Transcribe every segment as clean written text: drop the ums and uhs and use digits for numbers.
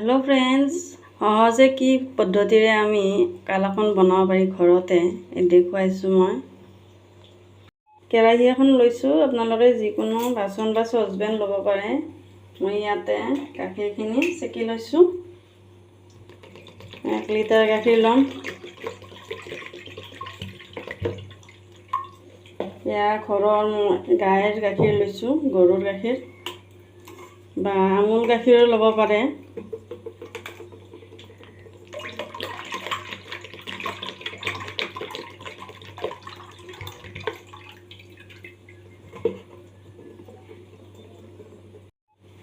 hello friends সহজে কি পদ্ধতিৰে আমি কালাকন বনাব পাৰি ঘৰতে দেখুৱাইছো মই কেৰাহী এখন লৈছো আপোনালোকে যিকোনো বাচন বা চচপেন ল'ব পাৰে মই ইয়াতে গাখীৰখিনি চেকি লৈছো 1 লিটাৰ গাখীৰ লম या ঘৰৰ গাইৰ গাখীৰ লৈছো গৰুৰ গাখীৰ বা আমুল গাখীৰ ল'ব পাৰে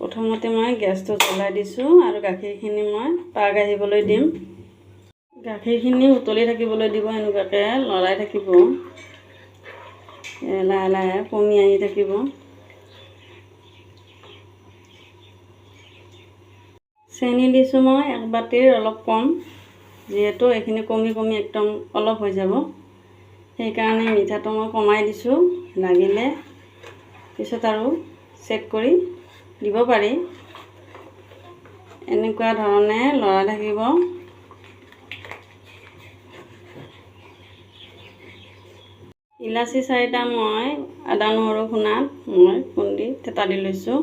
প্ৰথমতে মই গেছটো জ্বলাই দিছো আৰু গাখীৰখিনি মই পাক আহিবলৈ দিম গাখীৰখিনি উতলি থাকিবলৈ দিব এনেকুৱাকে লৰাই থাকিব লাহে লাহে কমি আহি থাকিব চেনি দিছো মই এক বাটিৰ অলপ কম যেহেতু এখিনি কমি কমি একদম অলপ হৈ যাব সেই কাৰণে মিঠাটো মই কমাই দিছো লাগিলে পিছত আৰু চেক কৰি দিব পাৰি এনেকুৱা ধৰণে লৰাই থাকিব ইলাচি 4টা মই আদা নহৰু খুনাত মই খুন্দি থেতা দি লৈছো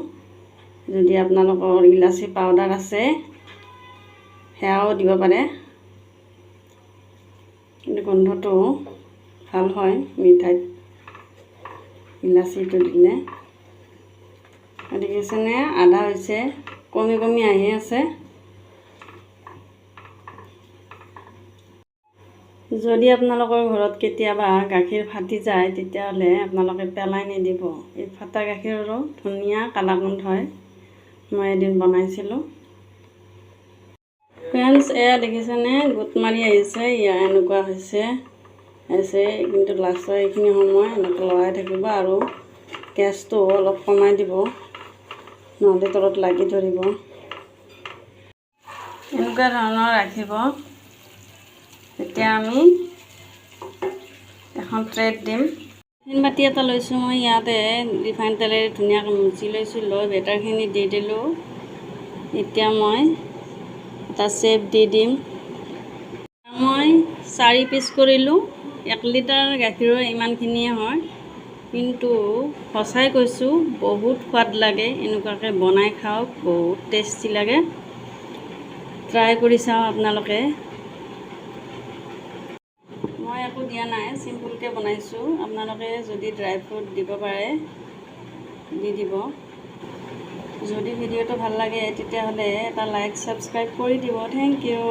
যদি আপোনালোকৰ ইলাচি পাউডাৰ আছে হেয়াও দিব পাৰে কিন্তু গন্ধটো ভাল হয় মিঠাইত ইলাচিটো দিলে দেখিছেনে আদা হৈছে কমি কমি আহি আছে যদি আপোনালোকৰ ঘৰত কেতিয়াবা গাখীৰ ফাটি যায় তেতিয়াহলে আপোনালোকে পেলাই নিদিব এই ফাটা গাখীৰৰো ধুনীয়া কালাকন্দ হয় মই এদিন বনাইছিলো ফ্ৰেন্ডছ এয়া দেখিছেনে গুট মাৰি আহিছে ইয়া এনেকুৱা হৈছে কিন্তু লাষ্টৰ এইখিনি সময় এনেকৈ লৰাই থাকিব আৰু গেছটো অলপ কমাই দিব নহলে তলত লাগি ধৰিব এনেকুৱা ধৰণৰ ৰাখিব এতিয়া আমি এখন ট্ৰেত দিম বাটি এটা লৈছো মই ইয়াতে ৰিফাইন তেলেৰে ধুনীয়াকৈ মুচি লৈছো লৈ বেটাৰখিনি দি দিলো এতিয়া মই এটা চেপ দি দিম মই 4 পিচ কৰিলো 1 লিটাৰ গাখীৰৰ ইমানখিনিয়ে হয় কিন্তু সঁচাই কৈছো বহুত সোৱাদ লাগে এনেকুৱাকৈ বনাই খাওক বহুত টেষ্টি লাগে ট্ৰাই কৰি চাও আপোনালোকে মই একো দিয়া নাই সিম্পলকৈ বনাইছো আপোনালোকে যদি ড্ৰাই ফ্ৰুট দিব পাৰে দি দিব যদি ভিডিঅ'টো ভাল লাগে তেতিয়াহলে এটা লাইক সাবস্ক্ৰাইব কৰি দিব থ্যাংক ইউ